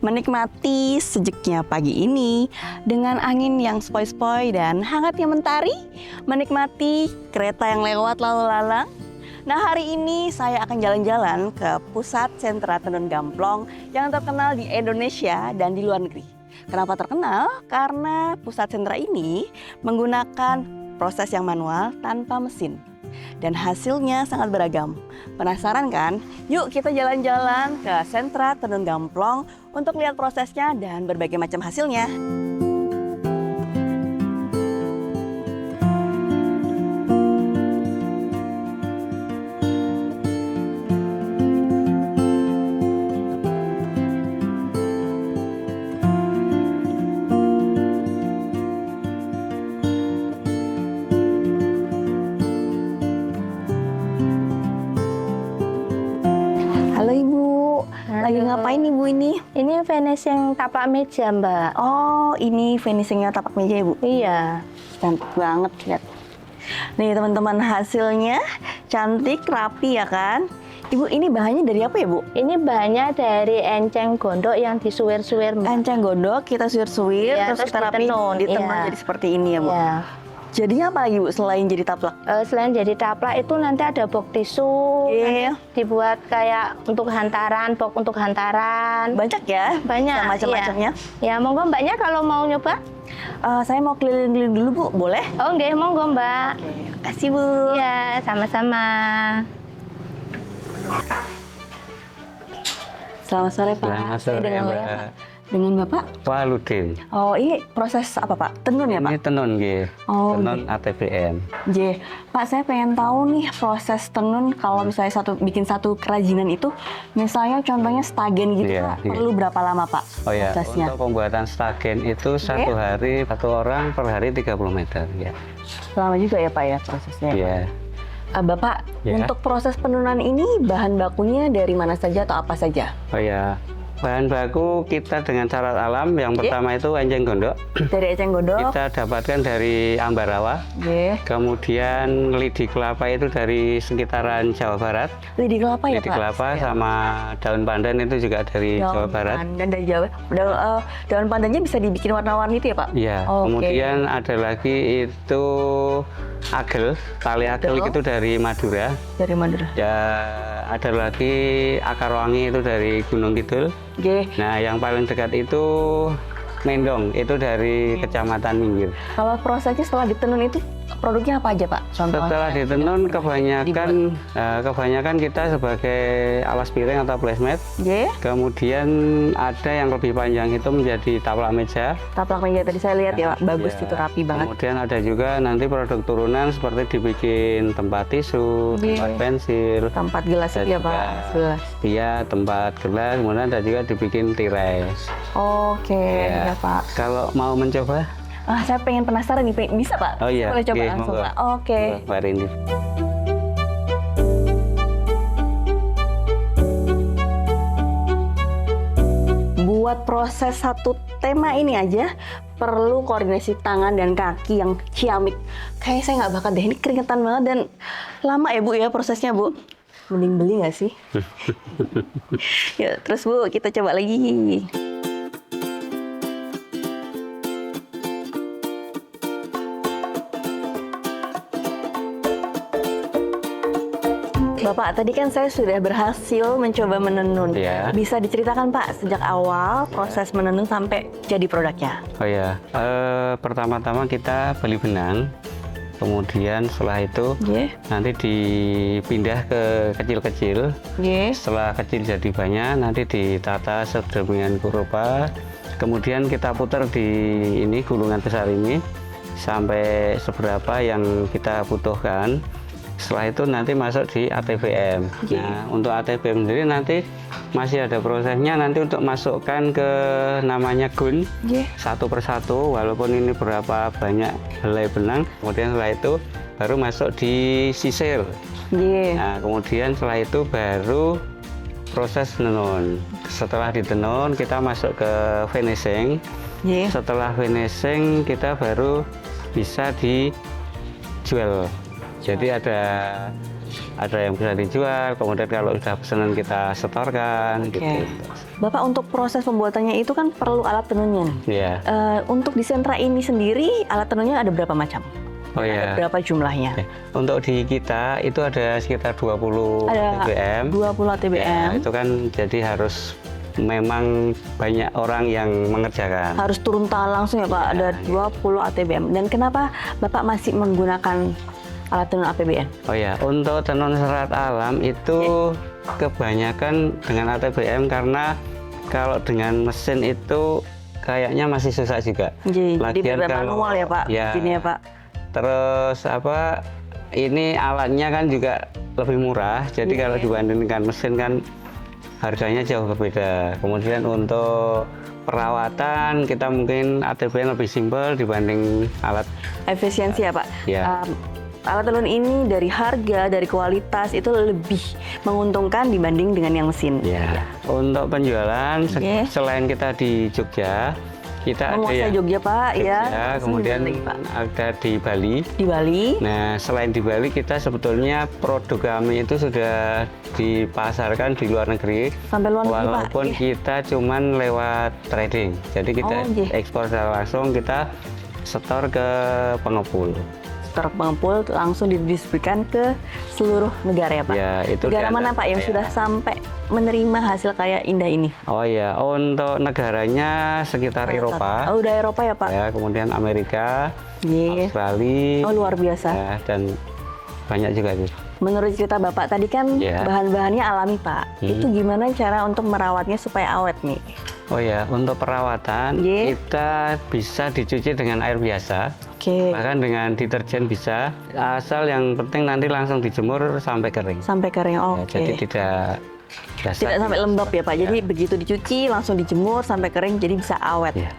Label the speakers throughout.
Speaker 1: Menikmati sejuknya pagi ini dengan angin yang sepoi-sepoi dan hangatnya mentari, menikmati kereta yang lewat lalu lalang. Nah, hari ini saya akan jalan-jalan ke pusat sentra tenun gamplong yang terkenal di Indonesia dan di luar negeri. Kenapa terkenal? Karena pusat sentra ini menggunakan proses yang manual tanpa mesin. Dan hasilnya sangat beragam. Penasaran kan? Yuk kita jalan-jalan ke sentra tenun gamplong untuk lihat prosesnya dan berbagai macam hasilnya. Halo Ibu, lagi ngapain Ibu ini?
Speaker 2: Ini finishing taplak meja, Mbak.
Speaker 1: Oh, ini finishingnya tapak meja Ibu?
Speaker 2: Iya.
Speaker 1: Cantik banget, lihat. Nih teman-teman, hasilnya cantik, rapi ya kan? Ibu, ini bahannya dari apa ya Bu?
Speaker 2: Ini bahannya dari enceng gondok yang disuir-suir, Mbak.
Speaker 1: Enceng gondok, kita suir-suir,
Speaker 2: Iya,
Speaker 1: terus
Speaker 2: terus
Speaker 1: kita rapiin,
Speaker 2: ditenun,
Speaker 1: ditenun
Speaker 2: iya.
Speaker 1: jadi seperti ini ya Bu?
Speaker 2: Iya.
Speaker 1: Jadinya apa lagi Bu selain jadi taplak?
Speaker 2: Selain jadi taplak itu nanti ada box tisu,
Speaker 1: Iya.
Speaker 2: nanti dibuat kayak untuk hantaran, box untuk hantaran.
Speaker 1: Banyak ya?
Speaker 2: Banyak,
Speaker 1: Macam-macamnya.
Speaker 2: Ya, monggo Mbaknya kalau mau nyoba.
Speaker 1: Saya mau keliling-keliling dulu Bu, boleh?
Speaker 2: Oh, nggih, monggo Mbak.
Speaker 1: Kasih Bu.
Speaker 2: Iya, sama-sama.
Speaker 1: Selamat sore Pak.
Speaker 3: Selamat
Speaker 1: Saya
Speaker 3: sore,
Speaker 1: dengan
Speaker 3: Mbak.
Speaker 1: Pak. Dengan Bapak?
Speaker 3: Waludin.
Speaker 1: Oh, ini proses apa Pak? Tenun ya Pak?
Speaker 3: Ini tenun nggih.
Speaker 1: Oh,
Speaker 3: Tenun ATBM.
Speaker 1: J, Pak, saya pengen tahu nih proses tenun kalau misalnya bikin satu kerajinan itu, misalnya contohnya stagen gitu
Speaker 3: Iya,
Speaker 1: Pak,
Speaker 3: iya.
Speaker 1: perlu berapa lama Pak
Speaker 3: Oh ya,
Speaker 1: prosesnya?
Speaker 3: untuk pembuatan stagen itu satu hari satu orang per hari 30 meter ya.
Speaker 1: Lama juga ya Pak ya prosesnya?
Speaker 3: Iya.
Speaker 1: Bapak,
Speaker 3: Ya.
Speaker 1: untuk proses penunan ini bahan bakunya dari mana saja atau apa saja?
Speaker 3: Oh ya. Bahan baku kita dengan syarat alam yang pertama itu enceng gondok.
Speaker 1: Dari eceng gondok,
Speaker 3: Kita dapatkan dari Ambarawa.
Speaker 1: J,
Speaker 3: Kemudian lidi kelapa itu dari sekitaran Jawa Barat.
Speaker 1: lidi kelapa ya
Speaker 3: Lidi
Speaker 1: Pak?
Speaker 3: kelapa
Speaker 1: Ya.
Speaker 3: sama daun pandan itu juga dari Jawa Barat.
Speaker 1: Pandan dari Jawa. Daun pandannya bisa dibikin warna-warni itu ya Pak?
Speaker 3: Iya,
Speaker 1: Oke.
Speaker 3: kemudian ada lagi itu agel, tali agel
Speaker 1: Agel.
Speaker 3: itu dari Madura.
Speaker 1: Dari Madura.
Speaker 3: Ya, ada lagi akar wangi itu dari Gunung Kidul.
Speaker 1: J,
Speaker 3: Nah, yang paling dekat itu Mendong, itu dari Kecamatan Minggir.
Speaker 1: kalau prosesnya setelah ditenun itu produknya apa aja Pak? Contohnya?
Speaker 3: Setelah ditenun kebanyakan kita sebagai alas piring atau placemat.
Speaker 1: J,
Speaker 3: Kemudian ada yang lebih panjang itu menjadi taplak meja.
Speaker 1: taplak meja tadi saya lihat ya Pak, bagus
Speaker 3: Ya,
Speaker 1: itu rapi banget.
Speaker 3: Kemudian ada juga nanti produk turunan seperti dibikin tempat tisu,
Speaker 1: Iya.
Speaker 3: tempat pensil,
Speaker 1: Tempat gelas
Speaker 3: ada
Speaker 1: itu ya Pak,
Speaker 3: juga,
Speaker 1: gelas.
Speaker 3: iya tempat gelas, kemudian ada juga dibikin tirai.
Speaker 1: Oke,
Speaker 3: Iya.
Speaker 1: ya Pak.
Speaker 3: Kalau mau mencoba,
Speaker 1: Saya pengen penasaran nih, bisa Pak?
Speaker 3: oh iya,
Speaker 1: Boleh coba
Speaker 3: oke,
Speaker 1: langsung
Speaker 3: monggo.
Speaker 1: Pak. Oke.
Speaker 3: Mbak Rindy.
Speaker 1: Buat proses satu tema ini aja perlu koordinasi tangan dan kaki yang ciamik. Kayaknya saya nggak bakal deh, ini keringetan banget dan lama ya Bu ya prosesnya Bu. Mending beli nggak sih? Yuk, terus Bu, kita coba lagi. Bapak, tadi kan saya sudah berhasil mencoba menenun.
Speaker 3: Iya.
Speaker 1: Bisa diceritakan Pak, sejak awal proses menenun sampai jadi produknya?
Speaker 3: Oh ya, pertama-tama kita beli benang, kemudian setelah itu
Speaker 1: Nggih.
Speaker 3: nanti dipindah ke kecil-kecil.
Speaker 1: Nggih.
Speaker 3: Setelah kecil jadi banyak, nanti ditata sedemikian rupa. Kemudian kita putar di ini gulungan besar ini sampai seberapa yang kita butuhkan. Setelah itu nanti masuk di ATBM. Nah, untuk ATBM sendiri nanti masih ada prosesnya nanti untuk masukkan ke namanya gun
Speaker 1: Nggih.
Speaker 3: satu persatu, walaupun ini berapa banyak helai benang. Kemudian setelah itu baru masuk di sisir.
Speaker 1: Nggih.
Speaker 3: Nah, kemudian setelah itu baru proses menenun. Setelah ditenun kita masuk ke finishing.
Speaker 1: Nggih.
Speaker 3: Setelah finishing kita baru bisa dijual. Jadi ada ada yang bisa dijual, kemudian kalau sudah pesanan kita setorkan
Speaker 1: Oke.
Speaker 3: gitu.
Speaker 1: Bapak, untuk proses pembuatannya itu kan perlu alat tenunnya nih.
Speaker 3: Ya.
Speaker 1: Untuk di sentra ini sendiri alat tenunnya ada berapa macam?
Speaker 3: Oh
Speaker 1: Ada
Speaker 3: ya.
Speaker 1: berapa jumlahnya?
Speaker 3: Untuk di kita itu ada sekitar 20
Speaker 1: Ada
Speaker 3: ATBM.
Speaker 1: 20 ATBM.
Speaker 3: Ya, itu kan jadi harus memang banyak orang yang mengerjakan.
Speaker 1: Harus turun tangan langsung ya Pak,
Speaker 3: Ya,
Speaker 1: ada
Speaker 3: ya.
Speaker 1: 20 ATBM. Dan kenapa Bapak masih menggunakan alat tenun APBN?
Speaker 3: Oh ya, untuk tenun serat alam itu kebanyakan dengan ATBM karena kalau dengan mesin itu kayaknya masih susah juga.
Speaker 1: Jadi
Speaker 3: Lagian
Speaker 1: berbeda
Speaker 3: kalau-
Speaker 1: manual ya Pak,
Speaker 3: ya.
Speaker 1: gini ya Pak.
Speaker 3: Terus ini alatnya kan juga lebih murah, jadi
Speaker 1: Iya,
Speaker 3: kalau
Speaker 1: iya.
Speaker 3: dibandingkan mesin kan harganya jauh berbeda. Kemudian untuk perawatan kita mungkin ATBM lebih simpel dibanding alat.
Speaker 1: Efisiensi ya Pak.
Speaker 3: Ya.
Speaker 1: Alat tenun ini dari harga, dari kualitas itu lebih menguntungkan dibanding dengan yang mesin.
Speaker 3: Ya. Untuk penjualan
Speaker 1: Oke.
Speaker 3: selain kita di Jogja, kita ada
Speaker 1: Menguasai
Speaker 3: yang
Speaker 1: Jogja Pak ya.
Speaker 3: Jogja, kemudian
Speaker 1: Lagi, Pak.
Speaker 3: ada di Bali.
Speaker 1: Di Bali.
Speaker 3: Nah, selain di Bali kita sebetulnya produk kami itu sudah dipasarkan di luar negeri.
Speaker 1: Sampai luar negeri Pak.
Speaker 3: Walaupun
Speaker 1: Iya.
Speaker 3: kita cuman lewat trading. Jadi kita
Speaker 1: Oh, iya.
Speaker 3: ekspor secara langsung, kita setor ke pengepul.
Speaker 1: Terpengepul langsung didistribusikan ke seluruh negara ya Pak.
Speaker 3: Ya, itu
Speaker 1: Negara
Speaker 3: diantara-
Speaker 1: mana Pak yang
Speaker 3: ya.
Speaker 1: sudah sampai menerima hasil kayak indah ini?
Speaker 3: Oh ya, untuk negaranya sekitar Eropa.
Speaker 1: Oh, udah Eropa ya Pak?
Speaker 3: Ya, kemudian Amerika,
Speaker 1: Iya.
Speaker 3: Australia,
Speaker 1: Oh, luar biasa.
Speaker 3: ya, dan banyak juga sih.
Speaker 1: Menurut cerita Bapak tadi kan
Speaker 3: Iya.
Speaker 1: bahan-bahannya alami Pak. Itu gimana cara untuk merawatnya supaya awet nih?
Speaker 3: Oh ya, untuk perawatan
Speaker 1: Iya.
Speaker 3: kita bisa dicuci dengan air biasa,
Speaker 1: Oke.
Speaker 3: bahkan dengan deterjen bisa, asal yang penting nanti langsung dijemur sampai kering.
Speaker 1: Sampai kering.
Speaker 3: Ya,
Speaker 1: Oke.
Speaker 3: jadi tidak basah.
Speaker 1: Tidak sampai lembab ya Pak. Jadi begitu dicuci langsung dijemur sampai kering jadi bisa awet.
Speaker 3: Ya.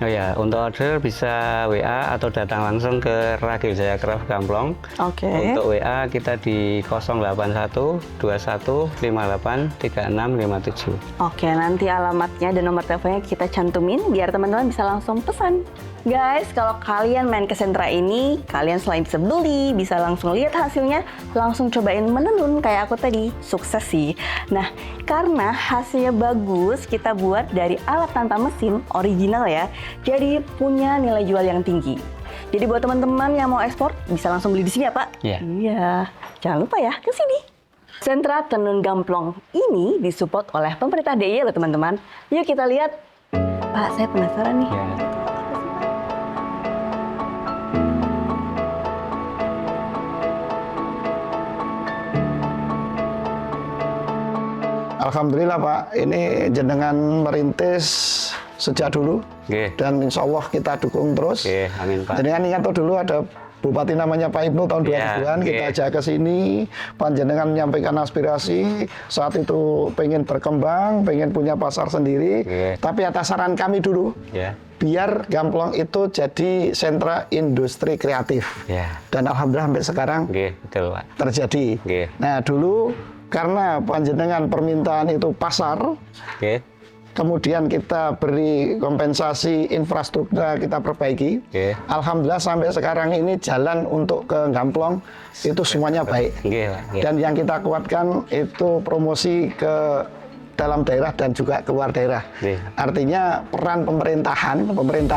Speaker 3: Oh ya, untuk order bisa WA atau datang langsung ke Ragil Jaya Craft Gamplong.
Speaker 1: Oke.
Speaker 3: Untuk WA kita di 081 21 58 36 57.
Speaker 1: Oke, nanti alamatnya dan nomor teleponnya kita cantumin biar teman-teman bisa langsung pesan. Guys, kalau kalian main ke sentra ini, kalian selain bisa beli, bisa langsung lihat hasilnya, langsung cobain menenun kayak aku tadi. Sukses sih. Nah, karena hasilnya bagus, kita buat dari alat tanpa mesin, original ya. Jadi punya nilai jual yang tinggi. Jadi buat teman-teman yang mau ekspor, bisa langsung beli di sini ya Pak?
Speaker 3: Iya.
Speaker 1: Iya. Jangan lupa ya, ke sini. Sentra Tenun Gamplong ini disupport oleh pemerintah DIY loh teman-teman. Yuk kita lihat. Pak, saya penasaran nih.
Speaker 3: Ya.
Speaker 4: Alhamdulillah Pak, ini jenengan merintis sejak dulu
Speaker 3: Oke.
Speaker 4: dan insya Allah kita dukung terus.
Speaker 3: Oke, amin Pak.
Speaker 4: Jenengan ingat tuh dulu ada Bupati namanya Pak Ibnu tahun
Speaker 3: Iya,
Speaker 4: 2000-an, kita
Speaker 3: oke.
Speaker 4: ajak ke sini, panjenengan menyampaikan aspirasi, saat itu pengen berkembang, pengen punya pasar sendiri,
Speaker 3: Oke.
Speaker 4: tapi atas saran kami dulu,
Speaker 3: Ya.
Speaker 4: biar Gamplong itu jadi sentra industri kreatif.
Speaker 3: Ya.
Speaker 4: Dan Alhamdulillah sampai sekarang
Speaker 3: Oke, betul Pak.
Speaker 4: terjadi.
Speaker 3: Oke.
Speaker 4: Nah dulu karena panjenengan permintaan itu pasar,
Speaker 3: Oke.
Speaker 4: kemudian kita beri kompensasi infrastruktur kita perbaiki.
Speaker 3: Oke.
Speaker 4: Alhamdulillah sampai sekarang ini jalan untuk ke Gamplong itu semuanya baik.
Speaker 3: Oke, Pak. Oke.
Speaker 4: Dan yang kita kuatkan itu promosi ke dalam daerah dan juga keluar daerah.
Speaker 3: Oke.
Speaker 4: Artinya peran pemerintahan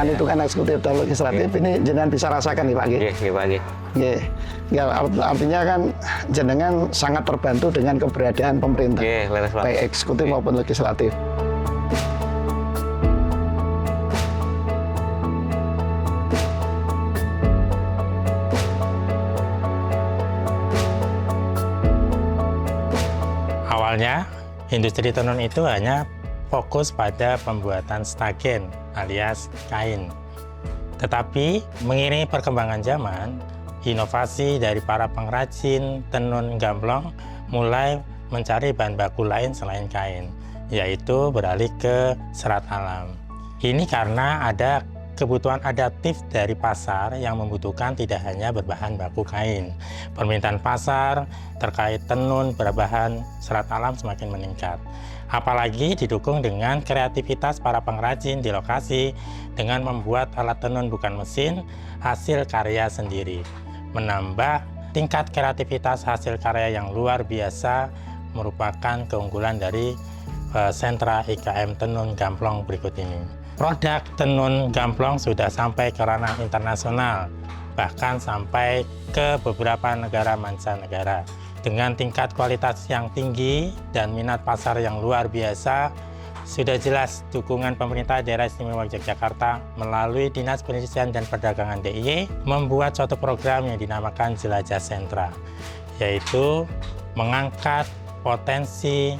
Speaker 4: itu kan eksekutif dan legislatif, ini jenengan bisa rasakan nih Pak.
Speaker 3: Oke, oke, Pak. Oke.
Speaker 4: Nggih. Ya, artinya kan jenengan sangat terbantu dengan keberadaan pemerintah,
Speaker 3: Oke, leres Pak.
Speaker 4: baik eksekutif maupun legislatif.
Speaker 5: Awalnya, industri tenun itu hanya fokus pada pembuatan stagen alias kain. Tetapi mengiringi perkembangan zaman, inovasi dari para pengrajin tenun gamplong mulai mencari bahan baku lain selain kain, yaitu beralih ke serat alam. Ini karena ada kebutuhan adaptif dari pasar yang membutuhkan tidak hanya berbahan baku kain. Permintaan pasar terkait tenun berbahan serat alam semakin meningkat. Apalagi didukung dengan kreativitas para pengrajin di lokasi dengan membuat alat tenun bukan mesin, hasil karya sendiri. Menambah tingkat kreativitas hasil karya yang luar biasa merupakan keunggulan dari sentra IKM Tenun Gamplong berikut ini. Produk tenun gamplong sudah sampai ke ranah internasional, bahkan sampai ke beberapa negara mancanegara. Dengan tingkat kualitas yang tinggi dan minat pasar yang luar biasa, sudah jelas dukungan pemerintah Daerah Istimewa Yogyakarta melalui Dinas Perindustrian dan Perdagangan DIY membuat suatu program yang dinamakan Jelajah Sentra, yaitu mengangkat potensi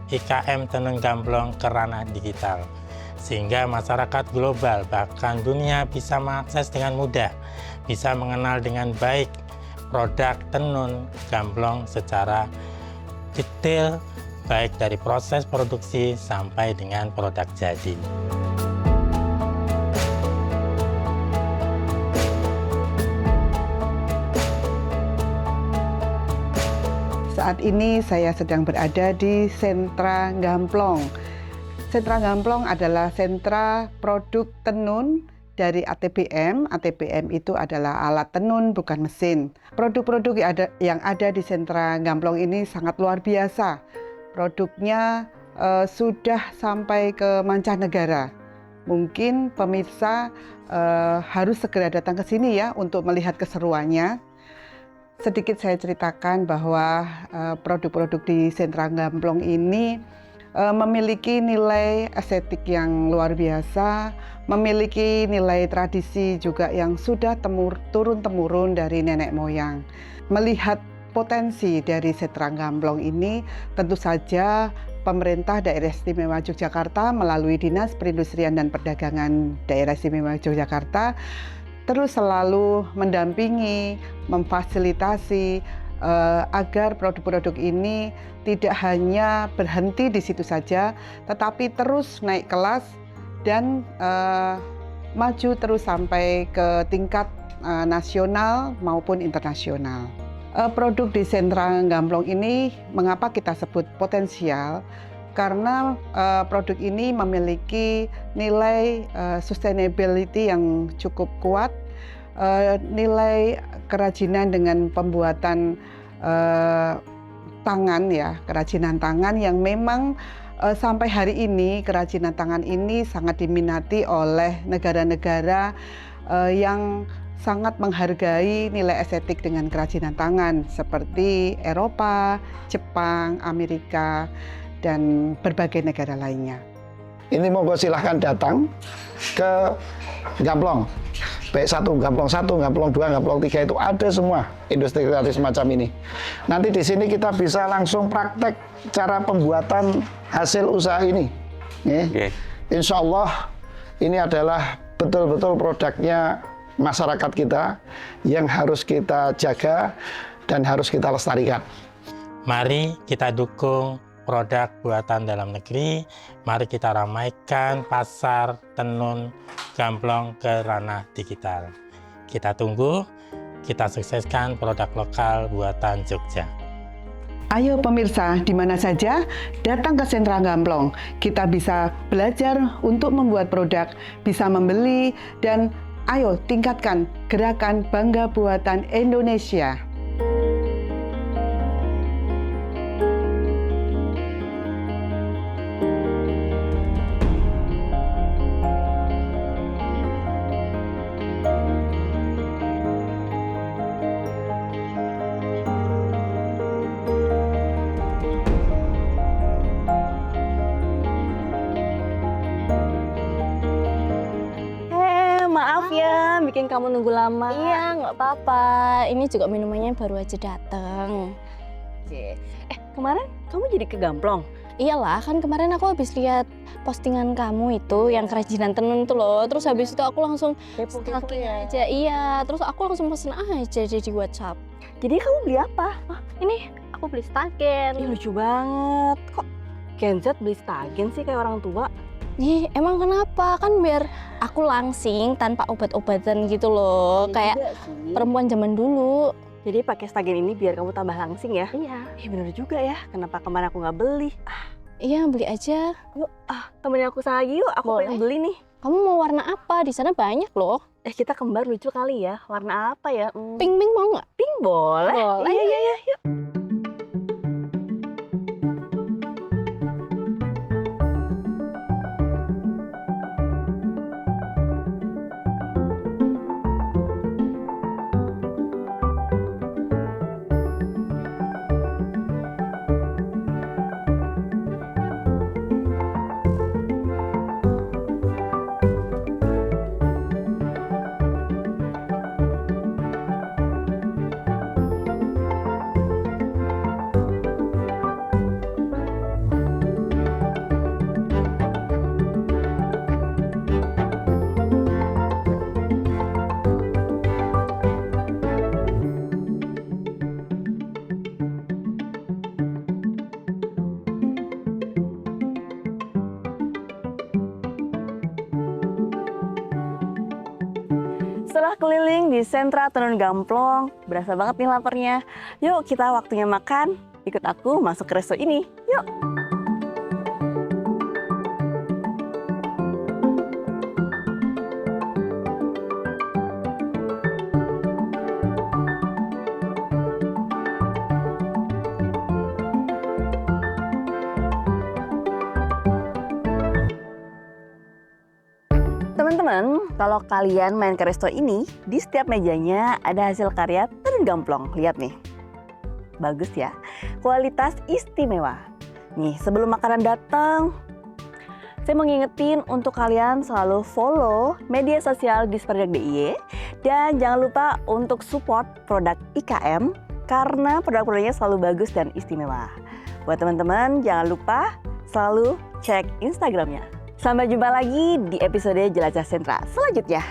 Speaker 5: IKM Tenun Gamplong ke ranah digital, sehingga masyarakat global bahkan dunia bisa mengakses dengan mudah, bisa mengenal dengan baik produk tenun gamplong secara detail, baik dari proses produksi sampai dengan produk jadi.
Speaker 6: Saat ini saya sedang berada di Sentra Gamplong. Sentra Gamplong adalah sentra produk tenun dari ATBM. ATBM itu adalah alat tenun, bukan mesin. Produk-produk yang ada di Sentra Gamplong ini sangat luar biasa. Produknya sudah sampai ke mancanegara. Mungkin pemirsa harus segera datang ke sini ya untuk melihat keseruannya. Sedikit saya ceritakan bahwa produk-produk di Sentra Gamplong ini memiliki nilai estetik yang luar biasa, memiliki nilai tradisi juga yang sudah turun-temurun dari nenek moyang. Melihat potensi dari Sentra Gamplong ini, tentu saja pemerintah Daerah Istimewa Yogyakarta melalui Dinas Perindustrian dan Perdagangan Daerah Istimewa Yogyakarta terus selalu mendampingi, memfasilitasi agar produk-produk ini tidak hanya berhenti di situ saja, tetapi terus naik kelas dan maju terus sampai ke tingkat nasional maupun internasional. Produk di Sentra Gamplong ini mengapa kita sebut potensial? Karena produk ini memiliki nilai sustainability yang cukup kuat, nilai kerajinan dengan pembuatan tangan ya, kerajinan tangan yang memang sampai hari ini kerajinan tangan ini sangat diminati oleh negara-negara yang sangat menghargai nilai estetik dengan kerajinan tangan seperti Eropa, Jepang, Amerika, dan berbagai negara lainnya.
Speaker 4: Ini monggo silahkan datang ke Gamplong. Baik Gamplong 1, Gamplong 2, Gamplong 3 itu ada semua industri kreatif semacam ini. Nanti di sini kita bisa langsung praktek cara pembuatan hasil usaha ini. Okay. Insya Allah ini adalah betul-betul produknya masyarakat kita yang harus kita jaga dan harus kita lestarikan.
Speaker 5: Mari kita dukung produk buatan dalam negeri, mari kita ramaikan pasar tenun gamplong ke ranah digital. Kita tunggu, kita sukseskan produk lokal buatan Jogja.
Speaker 6: Ayo pemirsa, di mana saja, datang ke Sentra Gamplong. Kita bisa belajar untuk membuat produk, bisa membeli, dan ayo tingkatkan gerakan Bangga Buatan Indonesia.
Speaker 1: Maaf ya, bikin kamu nunggu lama.
Speaker 2: Iya, nggak apa-apa. Ini juga minumannya baru aja datang.
Speaker 1: Kemarin kamu jadi ke Gamplong?
Speaker 2: Iyalah, kan kemarin aku habis lihat postingan kamu itu yang kerajinan tenun itu loh. Terus habis itu aku langsung stalking aja. Iya, terus aku langsung pesen aja di WhatsApp.
Speaker 1: Jadi kamu beli apa?
Speaker 2: Ini aku beli stagen.
Speaker 1: Ih, lucu banget. Kok Gen Z beli stagen sih kayak orang tua?
Speaker 2: Ih, emang kenapa? Kan biar aku langsing tanpa obat-obatan gitu loh. Kayak perempuan zaman dulu.
Speaker 1: Jadi pakai stagen ini biar kamu tambah langsing ya?
Speaker 2: Iya.
Speaker 1: Bener juga ya. Kenapa kemarin aku nggak beli?
Speaker 2: Iya, beli aja.
Speaker 1: Yuk, temenin aku lagi yuk. Aku pengen beli nih.
Speaker 2: Kamu mau warna apa? Di sana banyak loh.
Speaker 1: Kita kembar lucu kali ya. Warna apa ya?
Speaker 2: Pink mau nggak?
Speaker 1: Pink Boleh.
Speaker 2: Boleh.
Speaker 1: Iya. Yuk. Setelah keliling di sentra tenun Gamplong, berasa banget nih laparnya. Yuk kita waktunya makan, ikut aku masuk ke resto ini. Yuk. Teman-teman, kalau kalian main ke resto ini, di setiap mejanya ada hasil karya tenun Gamplong. Lihat nih. Bagus ya. Kualitas istimewa. Nih, sebelum makanan datang, saya mau ngingetin untuk kalian selalu follow media sosial Disperjak DIY dan jangan lupa untuk support produk IKM karena produk-produknya selalu bagus dan istimewa. Buat teman-teman, jangan lupa selalu cek Instagramnya. Sampai jumpa lagi di episode Jelajah Sentra selanjutnya.